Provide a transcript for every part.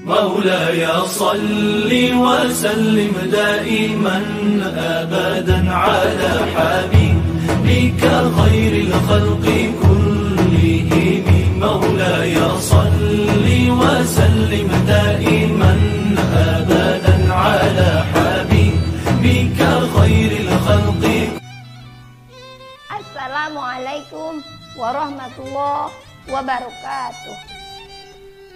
مولاي صل وسلم دائما أبدا على حبيبك خير الخلق كلهم. مولاي صل وسلم دائما أبدا على حبيبك خير الخلق. Assalamualaikum warahmatullahi wabarakatuh.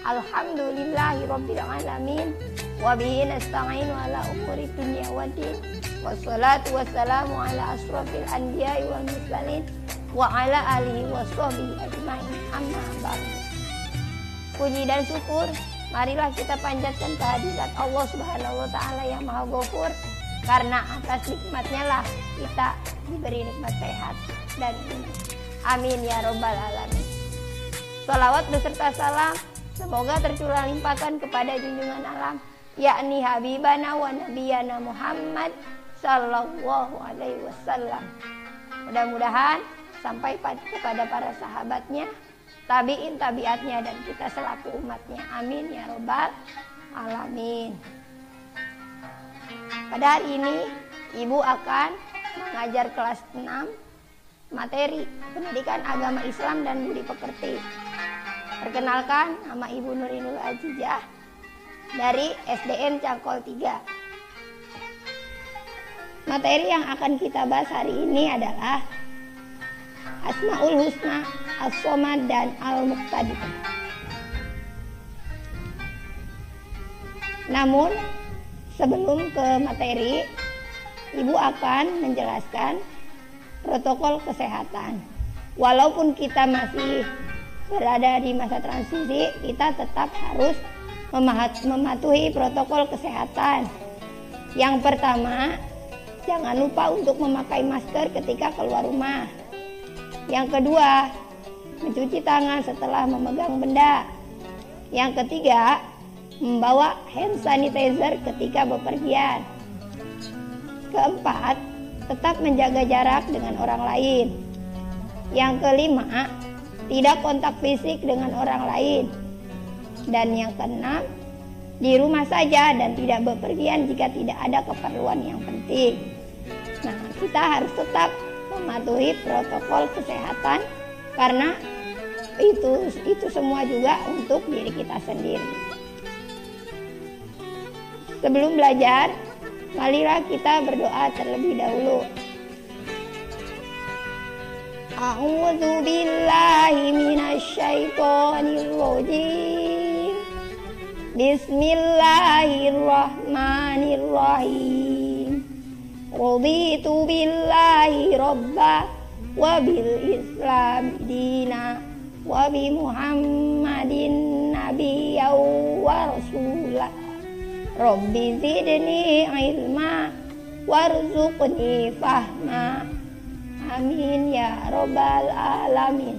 Alhamdulillahirabbil alamin wa bihi nasta'inu ala umuri dunya waddin. Wassalatu wassalamu ala asrofil anbiya'i wal mursalin wa ala alihi washabbihi ajmain. Amma ba'du. Puji dan syukur marilah kita panjatkan kehadirat Allah Subhanahu wa taala yang Maha Ghafur, karena atas nikmatnya lah kita diberi nikmat sehat dan iman. Amin ya robbal alamin. Salawat beserta salam semoga tercurah limpahkan kepada junjungan alam, yakni Habibana wa Nabiyana Muhammad Sallallahu Alaihi Wasallam. Mudah-mudahan sampai kepada para sahabatnya, tabiin tabiatnya, dan kita selaku umatnya. Amin ya robbal alamin. Pada hari ini Ibu akan mengajar kelas 6 materi pendidikan agama Islam dan budi pekerti. Perkenalkan, nama Ibu Nurinul Azizah dari SDN Cangkol 3. Materi yang akan kita bahas hari ini adalah Asmaul Husna, As-Somad, dan Al-Muqtadir. Namun, sebelum ke materi, Ibu akan menjelaskan protokol kesehatan. Walaupun kita masih berada di masa transisi, kita tetap harus mematuhi protokol kesehatan. Yang pertama, jangan lupa untuk memakai masker ketika keluar rumah. Yang kedua, mencuci tangan setelah memegang benda. Yang ketiga, membawa hand sanitizer ketika bepergian. Keempat, tetap menjaga jarak dengan orang lain. Yang kelima, tidak kontak fisik dengan orang lain. Dan yang keenam, di rumah saja dan tidak bepergian jika tidak ada keperluan yang penting. Nah, kita harus tetap mematuhi protokol kesehatan, karena itu semua juga untuk diri kita sendiri. Sebelum belajar, marilah kita berdoa terlebih dahulu. A'udzu billahi minasyaitonir rajim. Bismillahirrahmanirrahim. Raditu billahi rabba wa bil islam dina wa bi Muhammadin nabiyyan wa rasulah. Rabbi zidni ilma warzuqni fahma. Amin ya robbal alamin.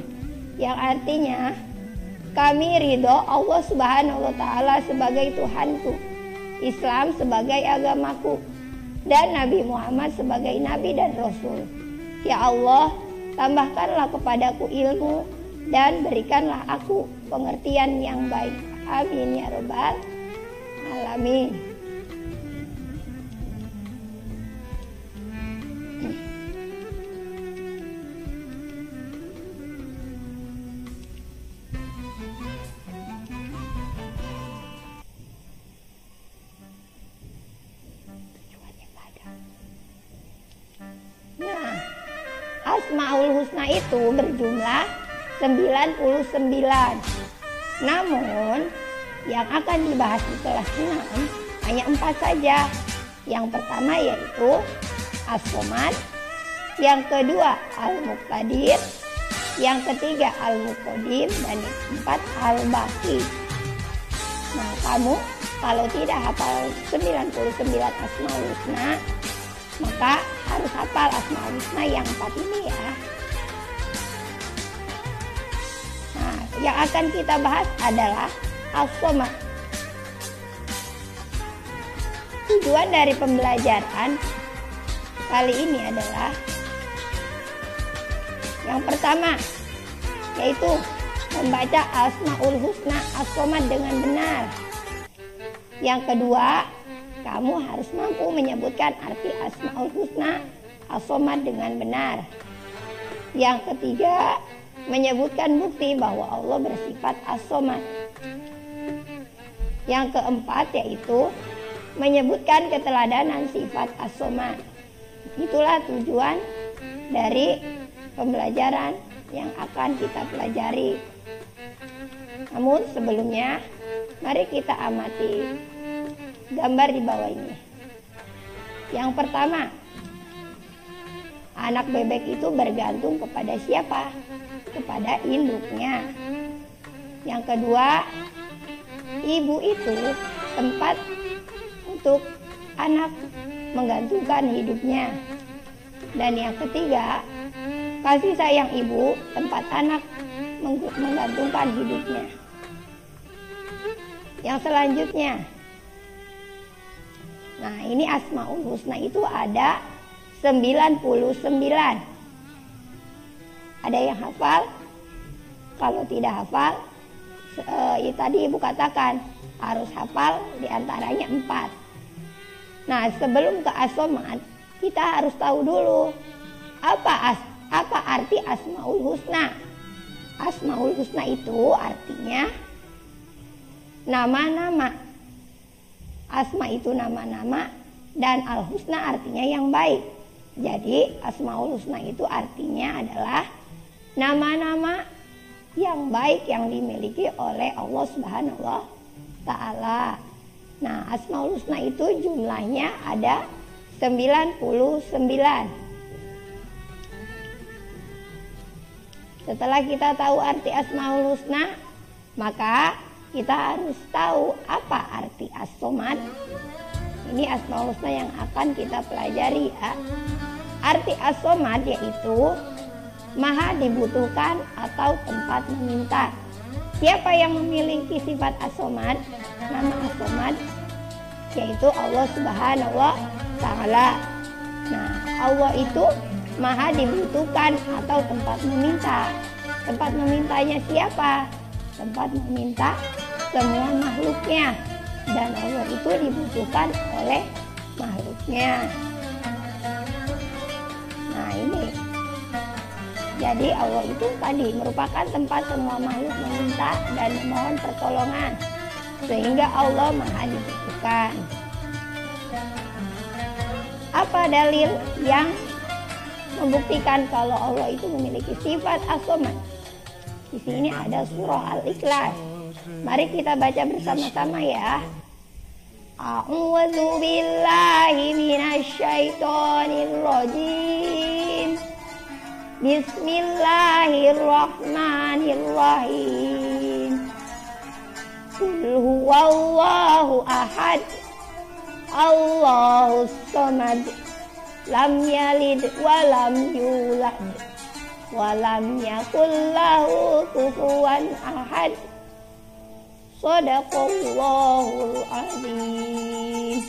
Yang artinya, kami ridho Allah Subhanahu wa taala sebagai Tuhanku, Islam sebagai agamaku, dan Nabi Muhammad sebagai nabi dan rasul. Ya Allah, tambahkanlah kepadaku ilmu dan berikanlah aku pengertian yang baik. Amin ya robbal alamin. Nah, Asmaul Husna itu berjumlah 99. Namun yang akan dibahas di kelas 6 hanya 4 saja. Yang pertama yaitu As-Somad, yang kedua Al-Muqtadir, yang ketiga Al-Muqaddim, dan yang keempat Al-Baqi. Nah, kamu kalau tidak hafal 99 Asmaul Husna, maka harus hafal Asmaul Husna yang 4 ini ya. Nah, yang akan kita bahas adalah As-Somad. Tujuan dari pembelajaran kali ini adalah yang pertama, yaitu membaca Asmaul Husna As-Somad dengan benar. Yang kedua, kamu harus mampu menyebutkan arti Asmaul Husna As-Somad dengan benar. Yang ketiga, menyebutkan bukti bahwa Allah bersifat As-Somad. Yang keempat yaitu menyebutkan keteladanan sifat As-Somad. Itulah tujuan dari pembelajaran yang akan kita pelajari. Namun sebelumnya, mari kita amati gambar di bawah ini. Yang pertama, anak bebek itu bergantung kepada siapa? Kepada induknya. Yang kedua, ibu itu tempat untuk anak menggantungkan hidupnya. Dan yang ketiga, kasih sayang ibu tempat anak menggantungkan hidupnya. Yang selanjutnya, nah ini Asmaul Husna itu ada 99. Ada yang hafal? Kalau tidak hafal, tadi ibu katakan harus hafal diantaranya 4. Nah sebelum ke As-Somad, kita harus tahu dulu apa arti Asmaul Husna. Asmaul Husna itu artinya nama-nama. Asma itu nama-nama dan Al-Husna artinya yang baik. Jadi Asmaul Husna itu artinya adalah nama-nama yang baik yang dimiliki oleh Allah Subhanahu wa Ta'ala. Nah, Asmaul Husna itu jumlahnya ada 99. Setelah kita tahu arti Asmaul Husna, maka kita harus tahu apa arti As-Somad. Ini Asmaul Husna yang akan kita pelajari ya. Arti As-Somad yaitu maha dibutuhkan atau tempat meminta. Siapa yang memiliki sifat As-Somad? Nama As-Somad yaitu Allah Subhanahu wa Ta'ala. Nah, Allah itu maha dibutuhkan atau tempat meminta. Tempat memintanya siapa? Tempat meminta semua makhluknya. Dan Allah itu dibutuhkan oleh makhluknya. Nah ini. Jadi Allah itu tadi merupakan tempat semua makhluk meminta dan memohon pertolongan. Sehingga Allah maha dibutuhkan. Apa dalil yang membuktikan kalau Allah itu memiliki sifat As-Somad? Di sini ada surah Al-Ikhlas. Mari kita baca bersama-sama ya. A'udzu billahi minasy syaithanir rajim. Bismillahirrahmanirrahim. Qul huwallahu ahad. Allahus samad. Lam yalid wa lam yulad wa lam yakul lahu kufuwan ahad. Shadaqallahul azim.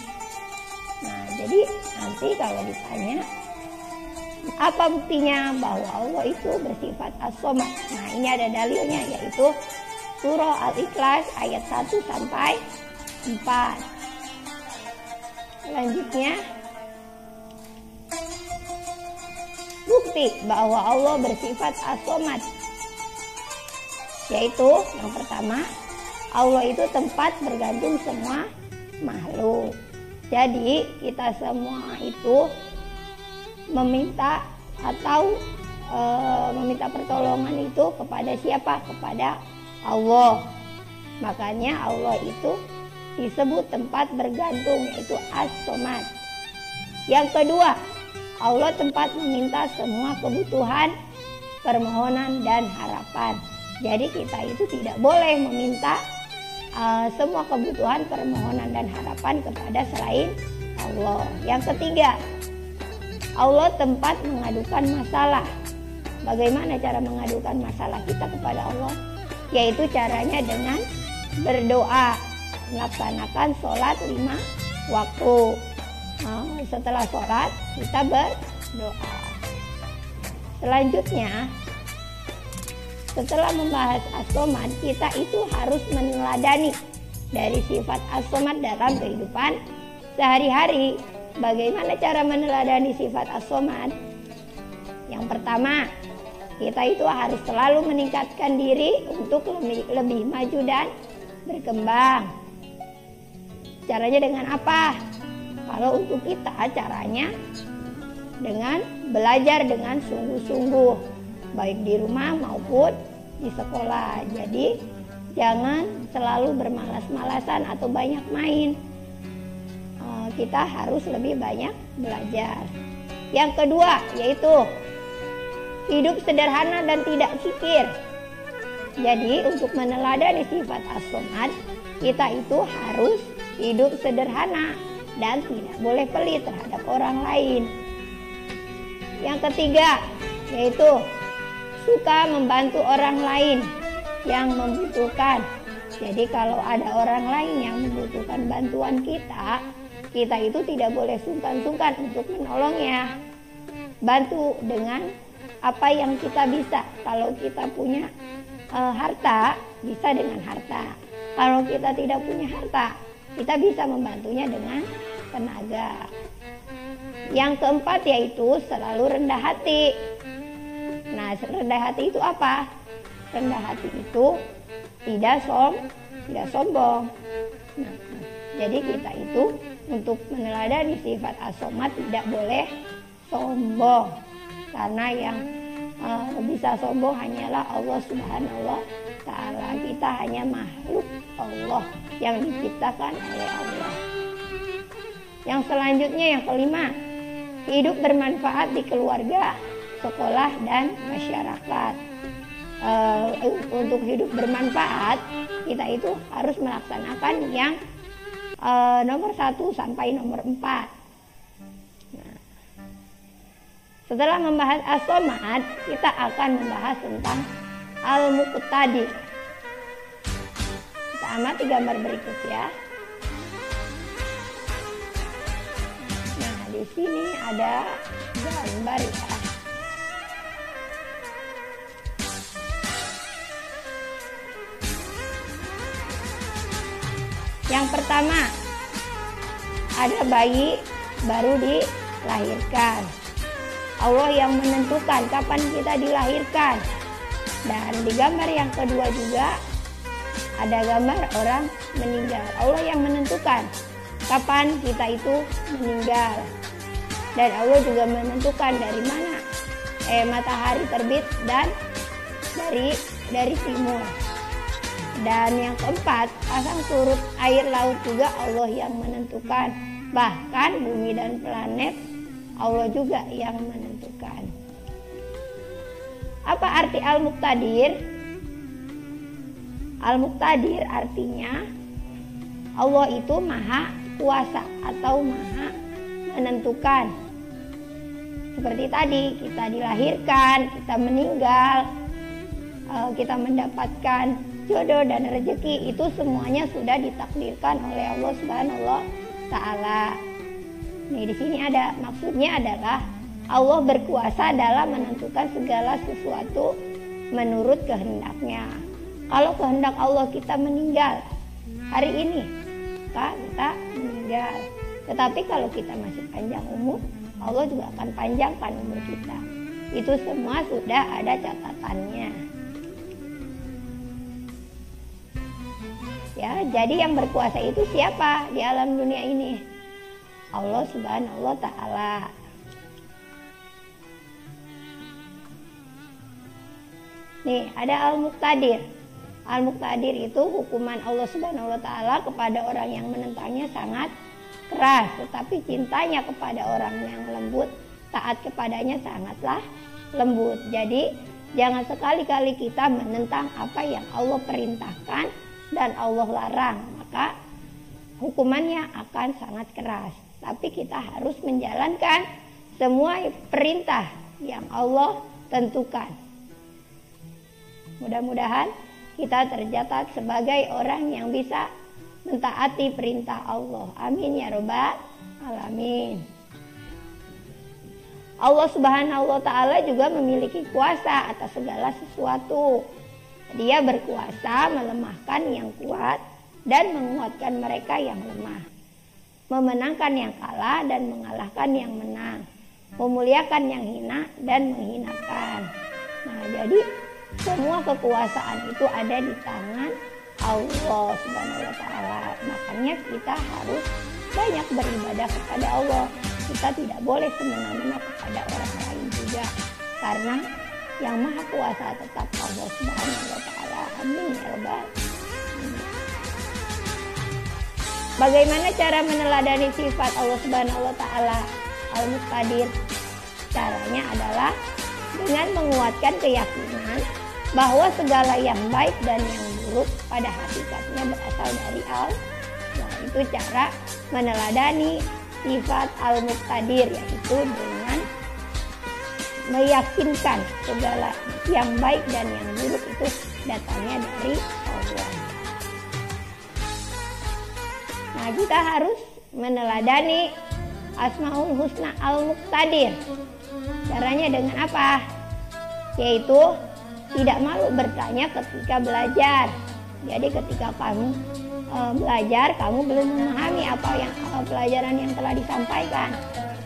Nah, jadi nanti kalau ditanya apa buktinya bahwa Allah itu bersifat As-Somad? Nah, ini ada dalilnya yaitu surah Al-Ikhlas ayat 1 sampai 4. Selanjutnya, bukti bahwa Allah bersifat As-Somad yaitu yang pertama, Allah itu tempat bergantung semua makhluk. Jadi kita semua itu meminta atau meminta pertolongan itu kepada siapa? Kepada Allah. Makanya Allah itu disebut tempat bergantung yaitu As-Somad. Yang kedua, Allah tempat meminta semua kebutuhan, permohonan dan harapan. Jadi kita itu tidak boleh meminta semua kebutuhan, permohonan dan harapan kepada selain Allah. Yang ketiga, Allah tempat mengadukan masalah. Bagaimana cara mengadukan masalah kita kepada Allah? Yaitu caranya dengan berdoa, melaksanakan sholat 5 waktu. Setelah sholat kita berdoa. Selanjutnya, setelah membahas As-Somad, kita itu harus meneladani dari sifat as-somad dalam kehidupan sehari-hari. Bagaimana cara meneladani sifat as-somad? Yang pertama, kita itu harus selalu meningkatkan diri untuk lebih maju dan berkembang. Caranya dengan apa? Kalau untuk kita caranya dengan belajar dengan sungguh-sungguh, baik di rumah maupun di sekolah. Jadi jangan selalu bermalas-malasan atau banyak main. Kita harus lebih banyak belajar. Yang kedua yaitu hidup sederhana dan tidak kikir. Jadi untuk meneladani sifat as-somad, kita itu harus hidup sederhana dan tidak boleh pelit terhadap orang lain. Yang ketiga yaitu suka membantu orang lain yang membutuhkan. Jadi kalau ada orang lain yang membutuhkan bantuan kita itu tidak boleh sungkan-sungkan untuk menolongnya. Bantu dengan apa yang kita bisa. Kalau kita punya harta, bisa dengan harta. Kalau kita tidak punya harta, kita bisa membantunya dengan tenaga. Yang keempat yaitu selalu rendah hati. Nah, rendah hati itu apa? Rendah hati itu tidak sombong. Nah, jadi kita itu untuk meneladani sifat as-somad tidak boleh sombong. Karena yang bisa sombong hanyalah Allah Subhanahu wa Ta'ala. Kita hanya makhluk Allah yang diciptakan oleh Allah. Yang selanjutnya yang kelima, hidup bermanfaat di keluarga, sekolah, dan masyarakat. Untuk hidup bermanfaat, kita itu harus melaksanakan yang nomor 1 sampai nomor 4. Nah, setelah membahas as-somad, kita akan membahas tentang al-muqtadir. Kita amati gambar berikut ya. Nah, di sini ada gambar ya. Yang pertama, ada bayi baru dilahirkan. Allah yang menentukan kapan kita dilahirkan. Dan di gambar yang kedua juga ada gambar orang meninggal. Allah yang menentukan kapan kita itu meninggal. Dan Allah juga menentukan dari mana matahari terbit dan dari timur. Dan yang keempat, pasang surut air laut juga Allah yang menentukan. Bahkan bumi dan planet Allah juga yang menentukan. Apa arti al-muqtadir? Al-muqtadir artinya Allah itu maha kuasa atau maha menentukan. Seperti tadi, kita dilahirkan, kita meninggal, kita mendapatkan jodoh dan rezeki, itu semuanya sudah ditakdirkan oleh Allah Subhanahu wa Ta'ala. Nih di sini ada maksudnya adalah Allah berkuasa dalam menentukan segala sesuatu menurut kehendaknya. Kalau kehendak Allah kita meninggal hari ini, maka kita meninggal. Tetapi kalau kita masih panjang umur, Allah juga akan panjangkan umur kita. Itu semua sudah ada catatannya. Ya, jadi yang berkuasa itu siapa di alam dunia ini? Allah Subhanahu wa Ta'ala. Nih, ada al-muqtadir. Al-muqtadir itu hukuman Allah Subhanahu wa Ta'ala kepada orang yang menentangnya sangat keras, tetapi cintanya kepada orang yang lembut, taat kepadanya sangatlah lembut. Jadi, jangan sekali-kali kita menentang apa yang Allah perintahkan dan Allah larang, maka hukumannya akan sangat keras. Tapi kita harus menjalankan semua perintah yang Allah tentukan. Mudah-mudahan kita tercatat sebagai orang yang bisa mentaati perintah Allah. Amin ya rabbal alamin. Allah Subhanahu wa Ta'ala juga memiliki kuasa atas segala sesuatu. Dia berkuasa melemahkan yang kuat dan menguatkan mereka yang lemah, memenangkan yang kalah dan mengalahkan yang menang, memuliakan yang hina dan menghinakan. Nah, jadi semua kekuasaan itu ada di tangan Allah Subhanahu wa Ta'ala. Makanya kita harus banyak beribadah kepada Allah. Kita tidak boleh semena-mena kepada orang lain juga, karena yang maha kuasa tetap Allah Subhanahu wa Ta'ala. Amin ya rabbal alamin. Bagaimana cara meneladani sifat Allah Subhanahu wa Ta'ala Al-Muqtadir? Caranya adalah dengan menguatkan keyakinan bahwa segala yang baik dan yang buruk pada hakikatnya berasal dari Allah. Nah, itu cara meneladani sifat Al-Muqtadir, yaitu dengan meyakinkan segala yang baik dan yang buruk itu datangnya dari Allah. Nah, kita harus meneladani Asmaul Husna Al-Muqtadir. Caranya dengan apa? Yaitu tidak malu bertanya ketika belajar. Jadi ketika kamu belajar, kamu belum memahami apa yang pelajaran yang telah disampaikan,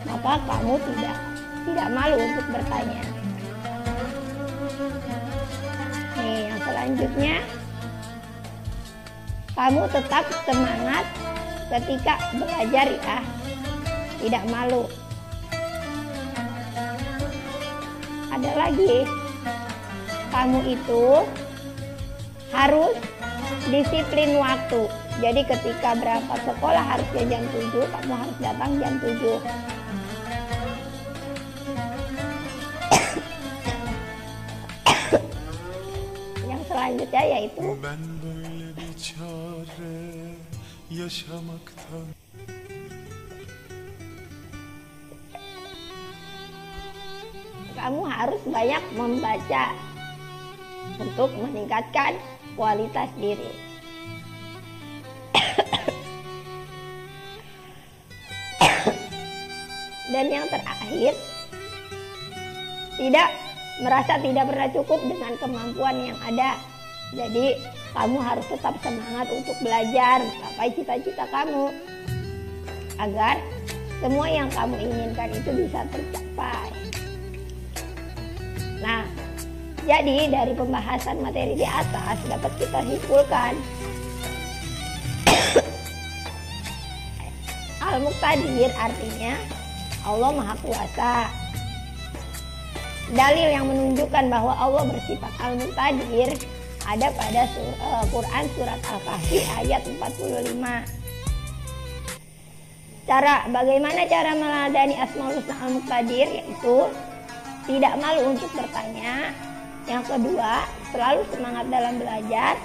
maka kamu tidak malu untuk bertanya. Nih, yang selanjutnya, kamu tetap semangat ketika belajar ya, tidak malu. Ada lagi, kamu itu harus disiplin waktu. Jadi ketika berangkat sekolah harusnya jam 7, kamu harus datang jam 7. Yang selanjutnya yaitu kamu harus banyak membaca untuk meningkatkan kualitas diri. Dan yang terakhir, merasa tidak pernah cukup dengan kemampuan yang ada. Jadi kamu harus tetap semangat untuk belajar sampai cita-cita kamu, agar semua yang kamu inginkan itu bisa tercapai. Nah, jadi dari pembahasan materi di atas dapat kita simpulkan Al-Muqtadir artinya Allah Maha Kuasa. Dalil yang menunjukkan bahwa Allah bersifat Al-Muqtadir ada pada Quran surat Al-Kahfi ayat 45. Bagaimana cara meneladani Asmaul Husna Al-Muqtadir? Yaitu tidak malu untuk bertanya. Yang kedua, selalu semangat dalam belajar.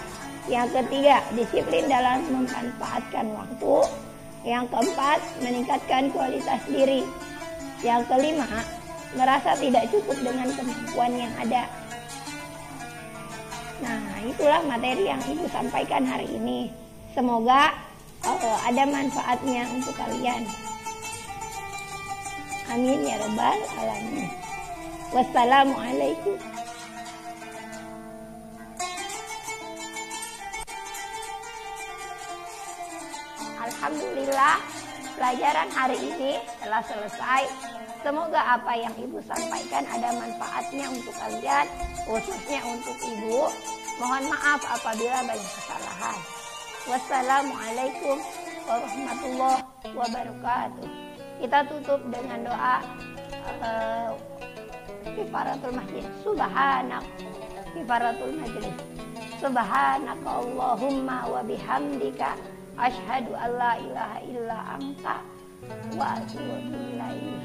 Yang ketiga, disiplin dalam memanfaatkan waktu. Yang keempat, meningkatkan kualitas diri. Yang kelima, merasa tidak cukup dengan kemampuan yang ada. Nah, itulah materi yang Ibu sampaikan hari ini. Semoga ada manfaatnya untuk kalian. Amin ya rabbal alamin. Wassalamualaikum. Alhamdulillah, pelajaran hari ini telah selesai. Semoga apa yang Ibu sampaikan ada manfaatnya untuk kalian, khususnya untuk Ibu. Mohon maaf apabila banyak kesalahan. Wassalamualaikum warahmatullahi wabarakatuh. Kita tutup dengan doa kifaratul masjid. Kifaratul majlis. Subhanaka Allahumma wa bihamdika asyhadu an la ilaha illa anta wa atubu ilaik.